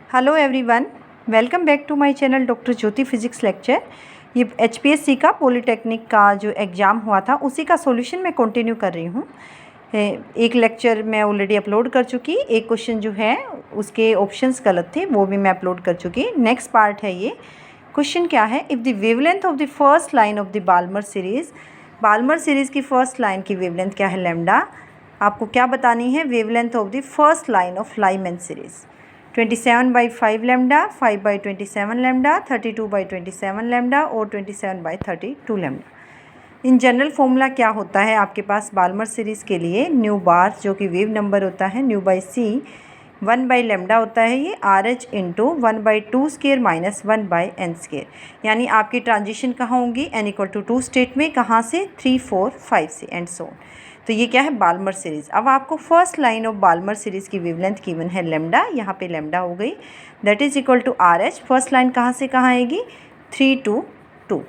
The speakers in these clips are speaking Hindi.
Hello everyone, welcome back to my channel doctor Jyoti physics lecture. ये एचपीएससी का पॉलिटेक्निक का जो एग्ज़ाम हुआ था उसी का सॉल्यूशन मैं कंटिन्यू कर रही हूँ। एक लेक्चर मैं ऑलरेडी अपलोड कर चुकी, एक क्वेश्चन जो है उसके ऑप्शंस गलत थे वो भी मैं अपलोड कर चुकी। नेक्स्ट पार्ट है ये। क्वेश्चन क्या है, if the wavelength of the first line of the Balmer series की फर्स्ट लाइन की वेवलेंथ क्या है लैम्डा। आपको क्या बतानी है, wavelength of the first line of Lyman series 27/5 lambda, 5/27 lambda, 32/27 lambda और 27/32 लैम्डा। इन जनरल फॉर्मूला क्या होता है आपके पास बाल्मर सीरीज़ के लिए, न्यू बार जो कि वेव नंबर होता है, न्यू बाई सी 1/लैम्डा होता है ये, are H into 1/2² minus 1/n²। यानी आपकी ट्रांजिशन कहाँ होंगी, n=2 स्टेट में, कहाँ से 3, 4, 5 से एंड सो। तो ये क्या है बाल्मर सीरीज़। अब आपको first line of Balmer series की वेवलेंथ गिवन है लैम्डा, यहाँ पे लैम्डा हो गई, that is equal to R H. First line कहाँ से कहाँ आएगी, 3 to 2,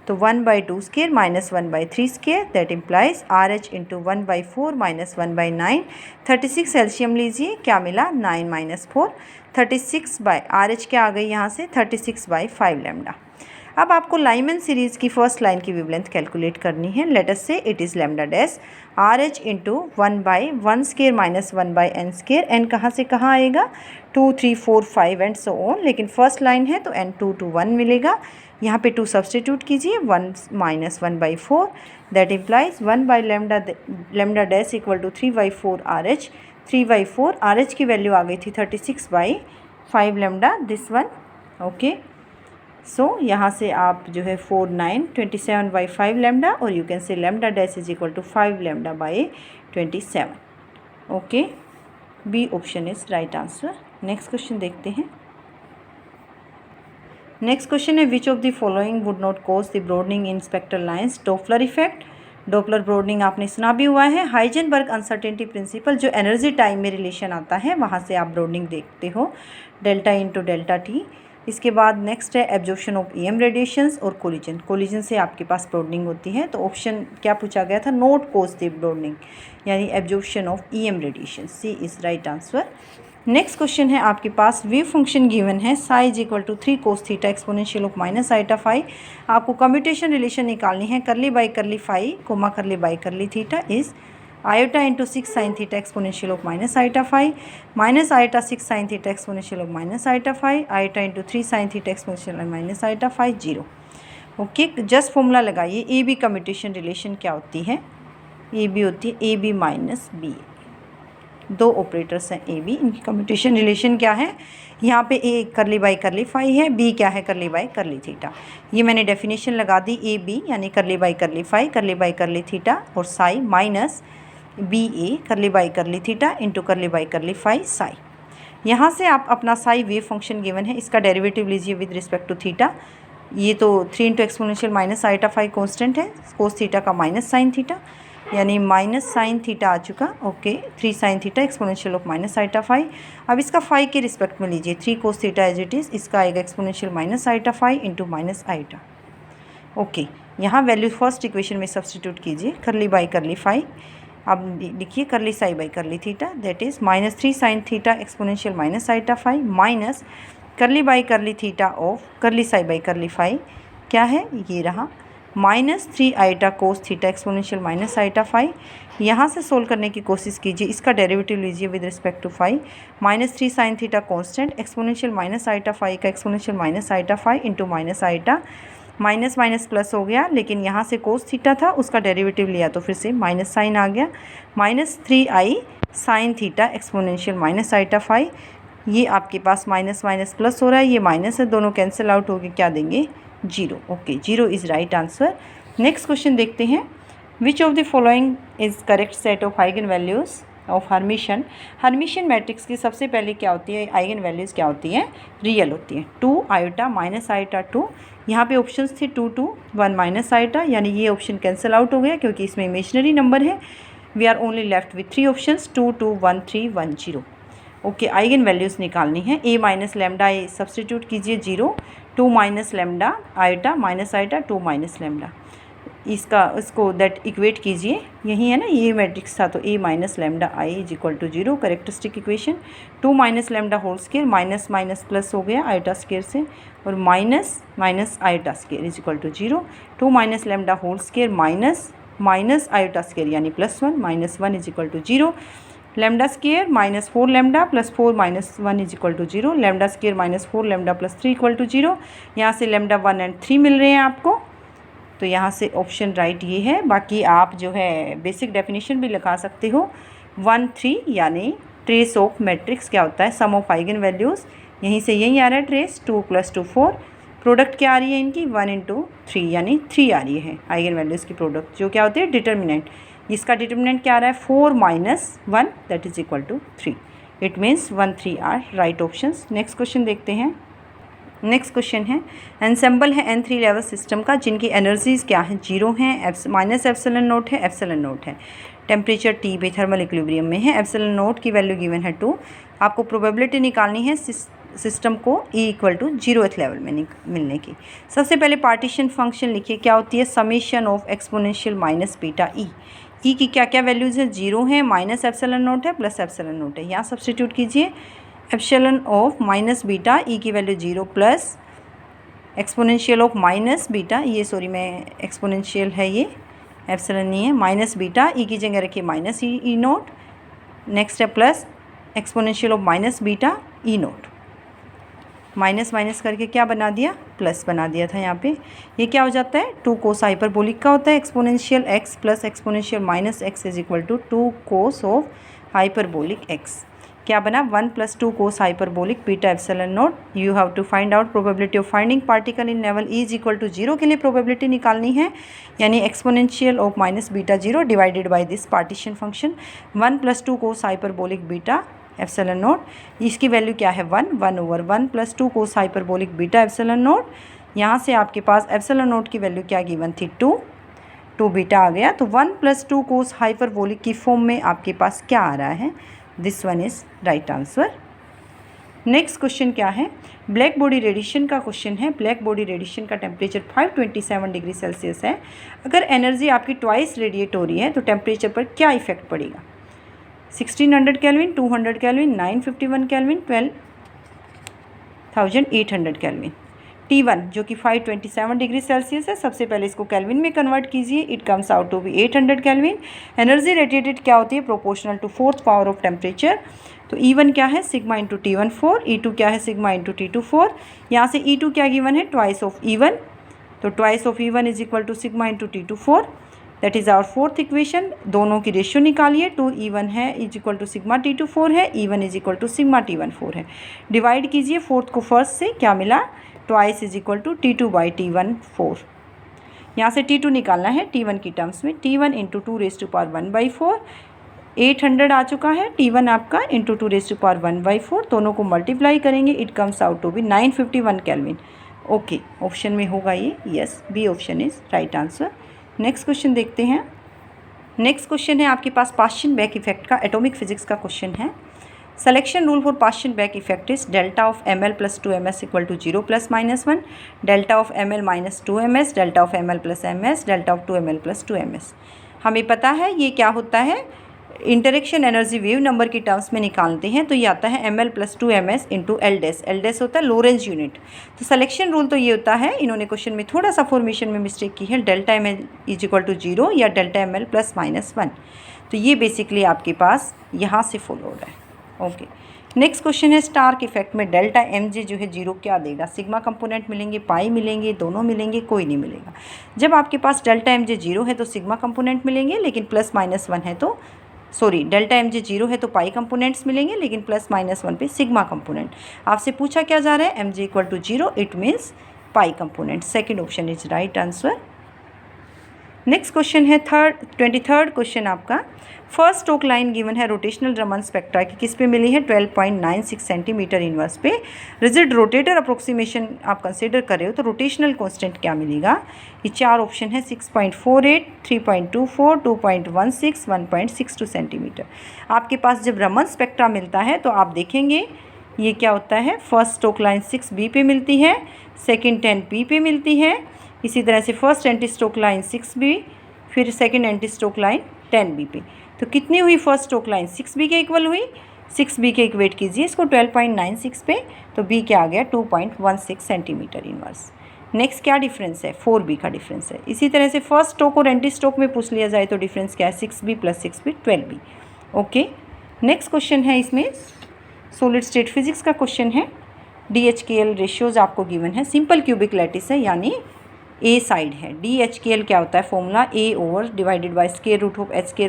तो 1/2² minus 1/3², that implies R H into 1/4 minus 1/9। 36 LCM लीजिए, क्या मिला 9 - 4, 36 बाई आर एच क्या आ गई यहाँ से 36/5 लैम्डा। अब आपको लाइमन सीरीज़ की फर्स्ट लाइन की वेवलेंथ कैलकुलेट करनी है। Let us say it is lambda dash R H into 1/1² minus 1/n²। N कहाँ से कहाँ आएगा, 2, 3, 4, 5 एंड सो ऑन, लेकिन फर्स्ट लाइन है तो n 2 to 1 मिलेगा। यहाँ पे 2 सब्सटीट्यूट कीजिए, 1 माइनस 1/4, दैट इम्प्लाइज 1/लैम्डा dash equal to 3/4 R H. 3/4 R H की वैल्यू आ गई थी 36/5 lambda, this one. Okay, so यहाँ से आप जो है 4, 9, 27/5 लैम्डा, और you can say lambda dash is equal to 5 lambda by 27। Okay, B option is right answer. Next question देखते हैं। नेक्स्ट क्वेश्चन है, which of the following would not cause the broadening in spectral lines. Doppler effect, Doppler broadening आपने सुना भी हुआ है। हाइजेनबर्ग अनसर्टेनिटी प्रिंसिपल, जो एनर्जी टाइम में रिलेशन आता है वहाँ से आप ब्रॉडनिंग देखते हो, डेल्टा इंटू डेल्टा टी। इसके बाद नेक्स्ट है एब्जॉर्प्शन ऑफ ईएम रेडिएशंस और कोलिजन से आपके पास ब्रॉडनिंग होती है। तो ऑप्शन क्या पूछा गया था, नॉट कॉज द ब्रॉडनिंग, यानी absorption of EM radiation, C is right answer. Next question है आपके पास, वेव फंक्शन गिवन है psi is equal to 3 cos theta exponential of minus iota phi. आपको कम्यूटेशन रिलेशन निकालनी है, curly by curly phi comma curly by curly theta is iota into 6 sin theta exponential of minus iota phi, minus iota 6 sin theta exponential of minus iota phi, iota into 3 sin theta exponential of minus iota phi, 0। Okay, just formula लगाइए। ए बी कम्यूटेशन रिलेशन क्या होती है, ए बी होती है ए बी माइनस बी, दो ऑपरेटर्स हैं ए बी, इनकी कम्यूटेशन रिलेशन क्या है, यहाँ पे ए करली बाई करली फाई है, बी क्या है करली बाई करली थीटा। ये मैंने डेफिनेशन लगा दी, ए बी यानी करली बाई करली फाई, करली बाई करली थीटा और Sai, minus B A curly by curly theta into curly by curly phi psi. यहाँ से आप अपना साई वेव फंक्शन गिवन है, इसका डेरिवेटिव लीजिए विद रिस्पेक्ट टू थीटा। ये तो 3 into exponential minus iota phi constant है, कोस थीटा का माइनस साइन थीटा, यानी माइनस साइन थीटा आ चुका। Okay, 3 sin theta exponential of minus iota phi. अब इसका फाई के रिस्पेक्ट में लीजिए, 3 cos theta as it is, इसका आएगा exponential minus iota phi into minus iota. Okay, यहाँ वैल्यू फर्स्ट इक्वेशन में सब्सटीट्यूट कीजिए, करली बाई करली फाई। अब लिखिए curly psi by curly theta, that is minus 3 sin theta exponential minus iota phi minus curly by curly theta of curly psi by curly phi, क्या है ये रहा, minus 3 iota cos theta exponential minus iota phi. यहाँ से सोल्व करने की कोशिश कीजिए, इसका डेरिवेटिव लीजिए with respect to phi, minus 3 sin theta constant, exponential minus iota phi का exponential minus iota phi into minus iota, minus minus plus हो गया, लेकिन यहाँ से कोस थीटा था उसका डेरिवेटिव लिया तो फिर से माइनस साइन आ गया, minus 3i sin theta exponential minus iota phi. ये आपके पास माइनस माइनस प्लस हो रहा है, ये माइनस है, दोनों कैंसिल आउट हो गए, क्या देंगे 0। Okay, 0 is right answer. Next question देखते हैं, विच of the following is correct set of eigen values of Hermitian. Hermitian matrix की सबसे पहले क्या होती है, आइगन वैल्यूज़ क्या होती हैं, रियल होती हैं। 2 आयोटा माइनस आयोटा 2, यहाँ पे ऑप्शंस थे 2, 2, 1 माइनस आयोटा, यानी ये ऑप्शन कैंसिल आउट हो गया क्योंकि इसमें इमेजनरी नंबर है। We are only left with 3 options, 2, 2, 1, 3, 1, 0। Okay, eigen values निकालनी है। A minus lambda A substitute कीजिए 0, 2 minus lambda iota minus iota 2 minus lambda, इसको दैट इक्वेट कीजिए, यही है ना, ये मैट्रिक्स था, तो a minus lambda I is equal to 0 characteristic equation. 2 minus lambda whole square, minus minus plus हो गया आयोटा स्केयर से, और minus minus iota square is equal to 0। 2 minus lambda whole square minus minus iota square यानी +1, -1 is equal to 0। Lambda square minus 4 lambda plus 4 minus 1 is equal to 0। Lambda square minus 4 lambda plus 3 equal to 0। यहाँ से लैम्डा 1 एंड 3 मिल रहे हैं आपको, तो यहाँ से ऑप्शन राइट ये है। बाकी आप जो है बेसिक डेफिनेशन भी लगा सकते हो। 1 3 यानी ट्रेस ऑफ मैट्रिक्स क्या होता है, सम ऑफ आइगन वैल्यूज़, यहीं से यही आ रहा है ट्रेस। 2 + 2 4, प्रोडक्ट क्या आ रही है इनकी 1 × 3 यानी 3 आ रही है आइगन वैल्यूज़ की प्रोडक्ट, जो क्या होती है डिटर्मिनेंट। इसका डिटर्मिनेंट क्या आ रहा है 4 - 1 that is equal to 3। It means 1 3 are right options. Next question देखते हैं। नेक्स्ट क्वेश्चन है, एनसेम्बल है N3 लेवल सिस्टम का जिनकी एनर्जीज़ क्या है, 0 हैं, माइनस एप्सिलॉन नोट है, एप्सिलॉन नोट है, टेम्परेचर T पे थर्मल इक्विलिब्रियम में है, एप्सिलॉन नोट की वैल्यू गिवन है 2। आपको प्रोबेबिलिटी निकालनी है सिस्टम को E equal to 0th level में मिलने की। सबसे पहले पार्टीशन फंक्शन लिखिए, क्या होती है summation of exponential minus beta E. E की क्या क्या वैल्यूज़ है, 0 है, माइनस एप्सिलॉन नोट है, प्लस एप्सिलॉन नोट है। यहाँ सब्सटीट्यूट कीजिए, epsilon of minus beta E की value 0 plus exponential of minus beta, ये सॉरी मैं एक्सपोनेंशियल है ये, एप्सिलॉन नहीं है, माइनस बीटा ई की जगह रखिए माइनस ई नोट। नेक्स्ट है plus exponential of minus beta E note, minus minus करके क्या बना दिया, प्लस बना दिया था यहाँ पे। ये क्या हो जाता है 2 कोस हाइपरबोलिक का होता है, exponential x plus exponential minus x is equal to 2 cos of hyperbolic x। क्या बना 1 + 2 cos hyperbolic beta epsilon naught. You have to find out probability of finding particle in level E is equal to 0 के लिए प्रोबेबिलिटी निकालनी है, यानी exponential of minus beta 0 divided by this partition function 1 + 2 cos hyperbolic beta epsilon naught. इसकी वैल्यू क्या है 1/1 + 2 cos hyperbolic beta epsilon note. यहाँ से आपके पास एप्सिलॉन नोट की वैल्यू क्या गिवन थी 2 बीटा आ गया, तो 1 + 2 कोस हाइपरबोलिक की फॉर्म में आपके पास क्या आ रहा है, this one is right answer. Next question क्या है, ब्लैक बॉडी रेडिएशन का क्वेश्चन है। ब्लैक बॉडी रेडिएशन का टेम्परेचर 527 डिग्री सेल्सियस है। अगर एनर्जी आपकी ट्वाइस रेडिएट हो रही है तो टेम्परेचर पर क्या इफेक्ट पड़ेगा, 1600 kelvin, 200 kelvin, 951 kelvin, 12,800 kelvin. T1 जो कि 527 डिग्री सेल्सियस है, सबसे पहले इसको केल्विन में कन्वर्ट कीजिए, it comes out to be 800 Kelvin. Energy radiated क्या होती है, proportional to 4th power of temperature. तो E1 क्या है सिग्मा इंटू T1 4, E2 क्या है सिग्मा इंटू T2 4। यहाँ से E2 क्या गिवन है ट्वाइस ऑफ E1, तो twice of E1 is equal to sigma into T2 4, that is our 4th equation. दोनों की रेशियो निकालिए, 2E1 है is equal to sigma T2 4 है, E1 is equal to sigma T1 4 है। डिवाइड कीजिए 4th को फर्स्ट से, क्या मिला twice is equal to T2/T1 4। यहाँ से T2 निकालना है T1 की टर्म्स में, T1 इंटू 2⁴ 800 आ चुका है, T1 आपका इंटू 2⁴ दोनों को मल्टीप्लाई करेंगे, it comes out to be 951 Kelvin. Okay, option में होगा ये, yes B option is right answer. Next question देखते हैं। नेक्स्ट क्वेश्चन है आपके पास पाश्चिन बैक इफेक्ट का, एटॉमिक फिजिक्स का क्वेश्चन है। Selection rule for Paschen back effect is delta of ml plus 2ms equal to 0 plus minus 1, delta of ml minus 2ms, delta of ml plus ms, delta of 2ml plus 2ms। हमें पता है ये क्या होता है, इंटरेक्शन एनर्जी वेव नंबर की टर्म्स में निकालते हैं तो ये आता है ml plus 2ms into L dash होता है लोरेंज यूनिट। तो सिलेक्शन रूल तो ये होता है, इन्होंने क्वेश्चन में थोड़ा सा फॉर्मेशन में मिस्टेक की है, delta ml is equal to 0 या डेल्टा ml प्लस माइनस 1। तो ये बेसिकली आपके पास यहाँ से फॉलो हो रहा है। ओके, नेक्स्ट क्वेश्चन है स्टार्क इफेक्ट में डेल्टा mj जो है 0 क्या देगा, सिग्मा कंपोनेंट मिलेंगे, पाई मिलेंगे, दोनों मिलेंगे, कोई नहीं मिलेगा। जब आपके पास डेल्टा mj 0 है तो सिग्मा कंपोनेंट मिलेंगे, लेकिन प्लस माइनस 1 है तो सॉरी डेल्टा mj 0 है तो पाई कंपोनेंट्स मिलेंगे, लेकिन प्लस माइनस 1 पे सिग्मा कंपोनेंट। आपसे पूछा क्या जा रहा है mj equal to 0, it means pi component. Second option is right answer. Next question है 23rd क्वेश्चन आपका। फर्स्ट स्टोक लाइन गिवन है रोटेशनल रमन स्पेक्ट्रा की, किस पे मिली है 12.96 सेंटीमीटर इनवर्स पे। रिजिड रोटेटर अप्रोक्सीमेशन आप कंसिडर कर रहे हो तो रोटेशनल कांस्टेंट क्या मिलेगा। ये 4 ऑप्शन है 6.48, 3.24, 2.16, 1.62 सेंटीमीटर। आपके पास जब रमन स्पेक्ट्रा मिलता है तो आप देखेंगे ये क्या होता है, फर्स्ट स्टोक लाइन 6B पे मिलती है, सेकेंड 10P पे मिलती है, इसी तरह से first anti stroke line 6B, फिर second anti stroke line 10B पे। तो कितनी हुई फर्स्ट स्ट्रोक लाइन 6B के इक्वल हुई, 6B के इक्वेट कीजिए इसको 12.96 पे, तो B क्या आ गया 2.16 सेंटीमीटर इनवर्स। नेक्स्ट क्या डिफरेंस है, 4B का डिफरेंस है। इसी तरह से फर्स्ट स्ट्रोक और एंटी स्ट्रोक में पूछ लिया जाए तो डिफरेंस क्या है, 6B + 6B 12B। Okay, next question है इसमें सॉलिड स्टेट फिजिक्स का क्वेश्चन है। DHKL रेशियोज आपको गिवन है, सिंपल क्यूबिक लैटिस है यानी ए साइड है। DHKL क्या होता है formula, A/√H² + K²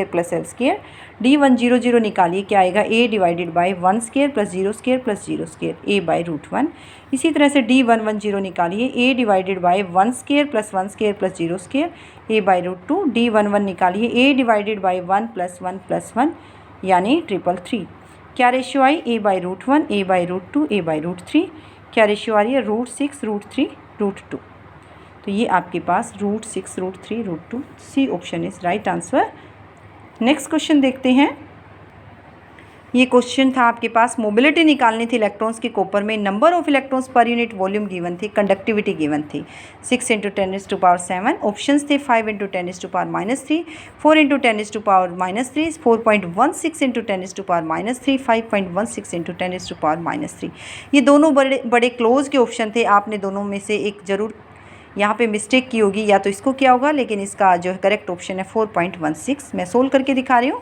+ L²। D100 निकालिए, क्या आएगा A/1² + 0² + 0², A/√1। इसी तरह से D110 निकालिए, A/1² + 1² + 0², A/√2। D11 निकालिए, A/1 + 1 + 1 यानी 333। क्या रेशियो आई, A/√1, A/√2, A/√3। क्या रेशियो आ रही है, √6, √3, √2। तो ये आपके पास √6, √3, √2, C option is right answer. Next question देखते हैं। ये क्वेश्चन था आपके पास, मोबिलिटी निकालनी थी इलेक्ट्रॉन्स की कॉपर में, number of electrons per unit volume given थी, कंडक्टिविटी गिवन थी 6 × 10⁻⁷। ऑप्शंस थे 5 × 10⁻⁻3, 4 × 10⁻⁻3, 4.16 × 10⁻⁻3, 5.16 × 10⁻⁻3। ये दोनों बड़े क्लोज के ऑप्शन थे, आपने दोनों में से एक जरूर यहाँ पे मिस्टेक की होगी, या तो इसको किया होगा, लेकिन इसका जो करेक्ट ऑप्शन है 4.16। मैं सोल्व करके दिखा रही हूँ।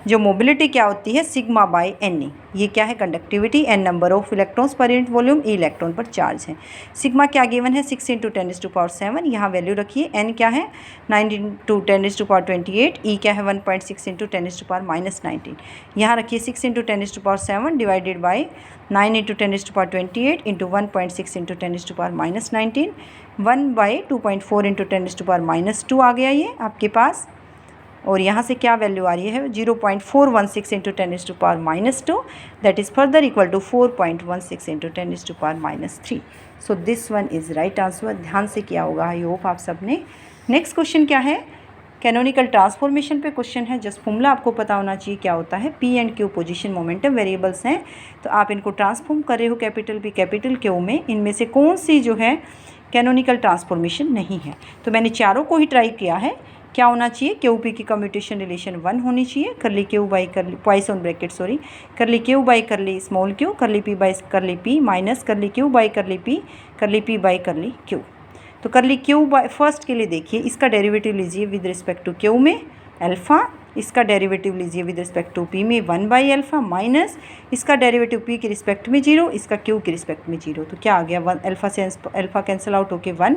जो मोबिलिटी क्या होती है, σ/Ne। ये क्या है, conductivity. n number of electrons per unit volume, E electron पर चार्ज है। सिग्मा क्या गिवन है, 6 × 10⁻⁷, यहाँ वैल्यू रखिए। n क्या है 9 × 10⁻28, E क्या है 1.6 × 10⁻⁻19, यहाँ रखिए 6 × 10⁻⁷ डिवाइडेड बाई 9 × 10⁻28 इंटू 1.6 × 10⁻⁻19, 1/2.4 × 10⁻⁻2 आ गया ये आपके पास। और यहाँ से क्या वैल्यू आ रही है, 0.416 × 10⁻⁻2, that is further equal to 4.16 × 10⁻⁻3। So this one is right answer. ध्यान से किया होगा, आई होप आप सब ने। नेक्स्ट क्वेश्चन क्या है, कैनोनिकल ट्रांसफॉर्मेशन पे क्वेश्चन है। जस्ट फॉर्मूला आपको पता होना चाहिए क्या होता है। P and Q position momentum variables हैं, तो आप इनको ट्रांसफॉर्म कर रहे हो कैपिटल P कैपिटल Q में। इनमें से कौन सी जो है कैनोनिकल ट्रांसफॉर्मेशन नहीं है, तो मैंने चारों को ही ट्राई किया है। क्या होना चाहिए, QP की कम्यूटेशन रिलेशन 1 होनी चाहिए, करली Q बाई करली पॉइसन ब्रैकेट सॉरी, करली Q बाई करली स्मॉल q, करली P by curly P minus curly Q by curly P, करली P बाई करली Q। तो करली Q बाई फर्स्ट के लिए देखिए, इसका डेरिवेटिव लीजिए विद रिस्पेक्ट टू Q में अल्फ़ा, इसका डेरिवेटिव लीजिए विद रिस्पेक्ट टू P में 1/α, माइनस इसका डेरिवेटिव P के रिस्पेक्ट में 0, इसका Q के रिस्पेक्ट में 0। तो क्या आ गया, 1 अल्फ़ा से अल्फ़ा कैंसिल आउट होके 1।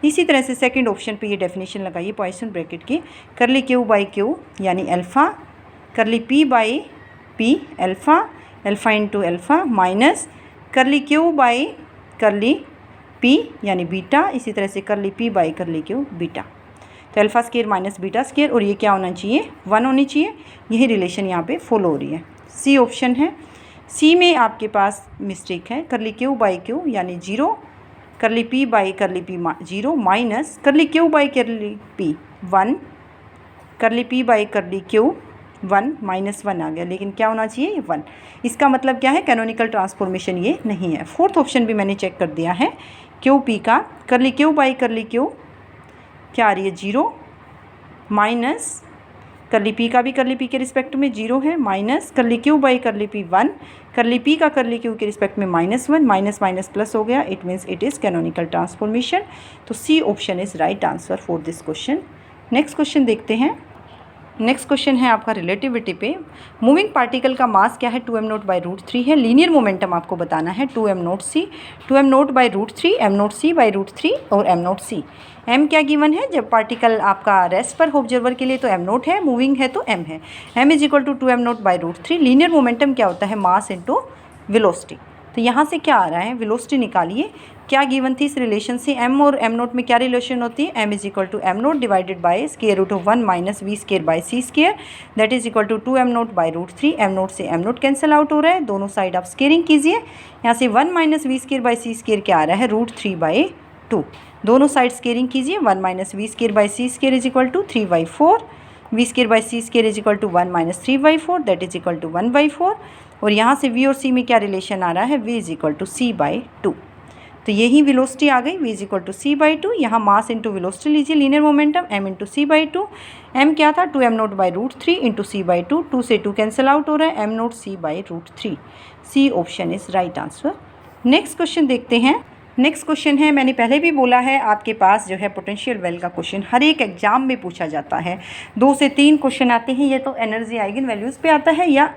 इसी तरह से सेकंड ऑप्शन पे ये डेफिनेशन लगाइए पॉइसन ब्रैकेट की, करली Q बाई Q यानी alpha, curly P by P alpha, alpha into alpha minus curly Q by curly P यानी बीटा, इसी तरह से curly P by curly Q beta. तो alpha square minus beta square, और ये क्या होना चाहिए 1 होनी चाहिए। यही रिलेशन यहाँ पे फॉलो हो रही है। सी ऑप्शन है। सी में आपके पास मिस्टेक है, करली Q बाई Q यानी 0, करली P by curly P 0 minus curly Q by curly P 1, करली P by curly Q 1 minus 1 आ गया, लेकिन क्या होना चाहिए ये 1। इसका मतलब क्या है, कैनोनिकल ट्रांसफॉर्मेशन ये नहीं है। फोर्थ ऑप्शन भी मैंने चेक कर दिया है QP का, करली Q बाई करली Q क्या आ रही है 0, माइनस करली P का भी करली P के रिस्पेक्ट में 0 है, minus curly Q by curly P 1, करली P का करली Q के रिस्पेक्ट में -1, माइनस माइनस प्लस हो गया, it means it is canonical transformation. तो C option is right answer for this question. Next question देखते हैं। नेक्स्ट क्वेश्चन है आपका रिलेटिविटी पे। मूविंग पार्टिकल का मास क्या है, 2m0/√3 है। लीनियर मोमेंटम आपको बताना है 2m0c, 2m0/√3, m0c/√3 और m0c। m क्या गिवन है, जब पार्टिकल आपका रेस्ट पर ऑब्जर्वर के लिए तो m0 है, मूविंग है तो m है। m is equal to 2m0/√3। Linear momentum क्या होता है, मास इंटू वेलोसिटी। तो यहाँ से क्या आ रहा है, वेलोसिटी निकालिए। क्या गिवन थी इस रिलेशन से, m और m0 में क्या रिलेशन होती है, m is equal to m0 divided by √1 minus v² by c², that is equal to 2m0/√3। m0 से m0 कैंसिल आउट हो रहा है, दोनों साइड आप स्केयरिंग कीजिए। यहाँ से 1 माइनस v² बाई c² क्या आ रहा है, √3/2। दोनों साइड स्केयरिंग कीजिए, 1 minus v² by c² is equal to 3/4, v² by c² is equal to 1 minus 3/4, that is equal to 1/4। और यहाँ से v और c में क्या रिलेशन आ रहा है, v is equal to c/2। तो तो यही वेलोसिटी आ गई v equal to C by two. यहाँ मास इंटू वेलोसिटी लीजिए, linear momentum m into C by two. m क्या था 2m0 by root 3 into C by two. 2 से 2 कैंसिल आउट हो रहा है, m0 c by root 3। C option is right answer. Next question देखते हैं। नेक्स्ट क्वेश्चन है, मैंने पहले भी बोला है आपके पास जो है पोटेंशियल वेल का क्वेश्चन हर एक एग्जाम में पूछा जाता है। 2 से 3 क्वेश्चन आते हैं, ये तो एनर्जी आइगन वैल्यूज़ पे आता है या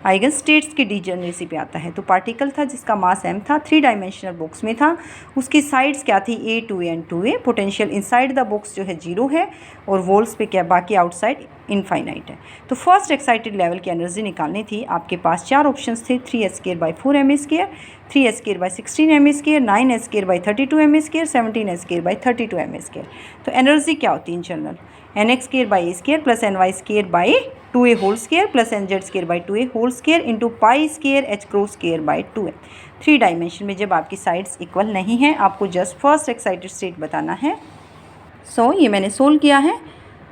आइगन स्टेट्स की डीजनरेसी पे आता है। तो पार्टिकल था जिसका मास m था, 3 डायमेंशनल बॉक्स में था, उसकी साइड्स क्या थी a 2a and 2a। Potential inside the box जो है 0 है और वॉल्स पे क्या बाकी आउटसाइड इनफाइनाइट है। तो फर्स्ट एक्साइटेड लेवल की एनर्जी निकालनी थी। आपके पास 4 ऑप्शंस थे, 3h²/4m², 3h²/16m², 9h²/32m², 17h²/32m²। तो एनर्जी क्या होती है in general, nx²/a² plus ny²/2a whole square plus nz²/2a whole square into π² h²/2m। 3 dimension में जब आपकी साइड्स इक्वल नहीं हैं, आपको जस्ट फर्स्ट एक्साइटेड स्टेट बताना है। सो ये मैंने सोल्व किया है।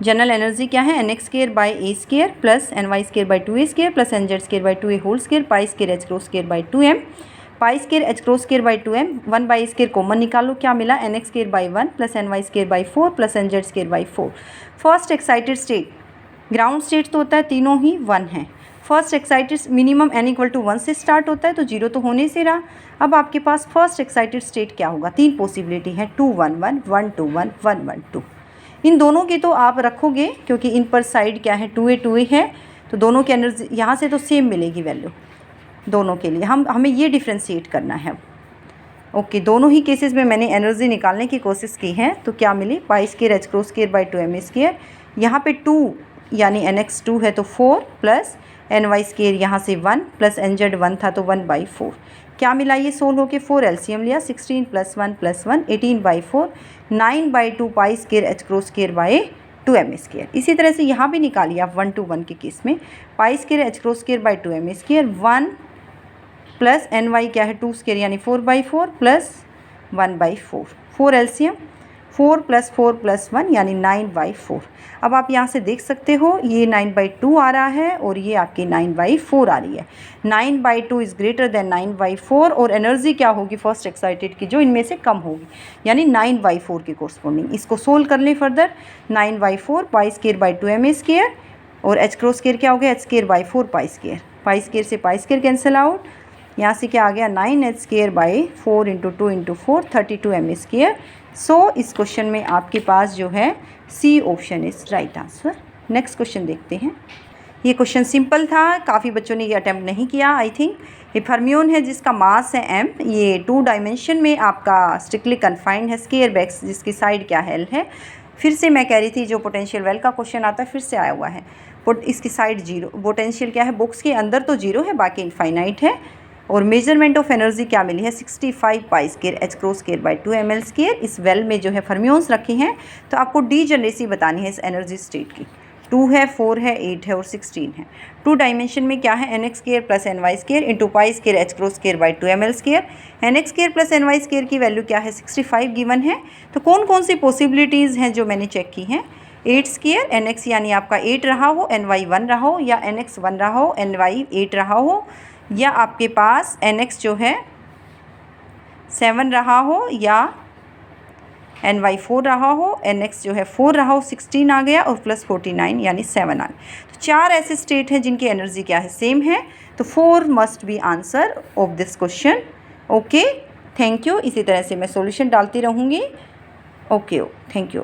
जनरल एनर्जी क्या है, nx²/a² plus ny²/2a² plus nz²/2a whole square π² h²/2m। π² h²/2m 1/a² common निकालो, क्या मिला, nx²/1 plus ny²/4 plus nz²/4। First excited state, ground state तो होता है तीनों ही 1 है। First excited minimum n equal to 1 से स्टार्ट होता है, तो 0 तो होने से रहा। अब आपके पास फर्स्ट एक्साइटेड स्टेट क्या होगा, 3 पॉसिबिलिटी है, 2 1 1 1 2 1 1 1 2। इन दोनों की तो आप रखोगे क्योंकि इन पर साइड क्या है 2a 2a है, तो दोनों की एनर्जी यहाँ से तो सेम मिलेगी वैल्यू दोनों के लिए। हमें ये डिफ्रेंशिएट करना है। ओके, दोनों ही केसेस में मैंने एनर्जी निकालने की कोशिश की है, तो क्या मिली, π² h²/2m²। यहाँ पे 2 यानी nx2 है तो 4 प्लस ny² यहाँ से 1 प्लस nz 1 था तो 1/4। क्या मिला, ये सोल्व होके 4 एलसीएम लिया, 16 प्लस 1 प्लस 1 18/4 9/2 π² h²/2m²। इसी तरह से यहाँ भी निकालिए आप 1 to 1 के केस में, π² h²/2m² 1 प्लस ny क्या है 2² यानी 4/4 प्लस 1/4 4 एलसीएम 4 प्लस 4 प्लस 1 यानी 9/4। अब आप यहाँ से देख सकते हो ये 9/2 आ रहा है और ये आपकी 9/4 आ रही है। 9/2 इज़ ग्रेटर देन 9/4 और एनर्जी क्या होगी फर्स्ट एक्साइटेड की, जो इनमें से कम होगी, यानी 9/4 के कोरस्पॉन्डिंग। इसको सोल्व कर लें फर्दर, 9/4 π²/2m² और h² क्या हो गया h²/4 π²। π² से π² कैंसिल आउट, यहाँ से क्या आ गया 9h²/4 इंटू 2 इंटू 4 32m²। सो इस क्वेश्चन में आपके पास जो है C option is right answer. Next question देखते हैं। ये क्वेश्चन सिंपल था, काफ़ी बच्चों ने ये अटैम्प्ट नहीं किया आई थिंक। ये फर्मियोन है जिसका मास है m, ये 2 डायमेंशन में आपका स्ट्रिक्टली कन्फाइंड है, स्केयर बैक्स जिसकी साइड क्या है L है। फिर से मैं कह रही थी जो पोटेंशियल वेल का क्वेश्चन आता है फिर से आया हुआ है, इसकी साइड 0, पोटेंशियल क्या है बॉक्स के अंदर तो 0 है बाकी इनफाइनाइट है। और मेजरमेंट ऑफ एनर्जी क्या मिली है 65 π² h²/2ml²। इस वेल में जो है फर्मियोन्स रखे हैं, तो आपको डीजनरेसी बतानी है इस एनर्जी स्टेट की। 2 है 4 है 8 है और 16 है। 2 डायमेंशन में क्या है nx² plus ny² into π² h²/2ml²। nx² plus ny² की वैल्यू क्या है 65 गिवन है। तो कौन कौन सी पॉसिबिलिटीज़ हैं जो मैंने चेक की हैं, 8² nx यानी आपका 8 रहा हो, ny 1 रहा हो, या nx 1 रहा हो, ny 8 रहा हो, या आपके पास nx जो है 7 रहा हो, या ny 4 रहा हो, nx जो है 4 रहा हो, 16 आ गया और प्लस 49 यानी 7 आ गया। तो 4 ऐसे स्टेट हैं जिनकी एनर्जी क्या है सेम है, तो 4 must be answer of this question. Okay, thank you. इसी तरह से मैं सॉल्यूशन डालती रहूँगी। Okay, thank you.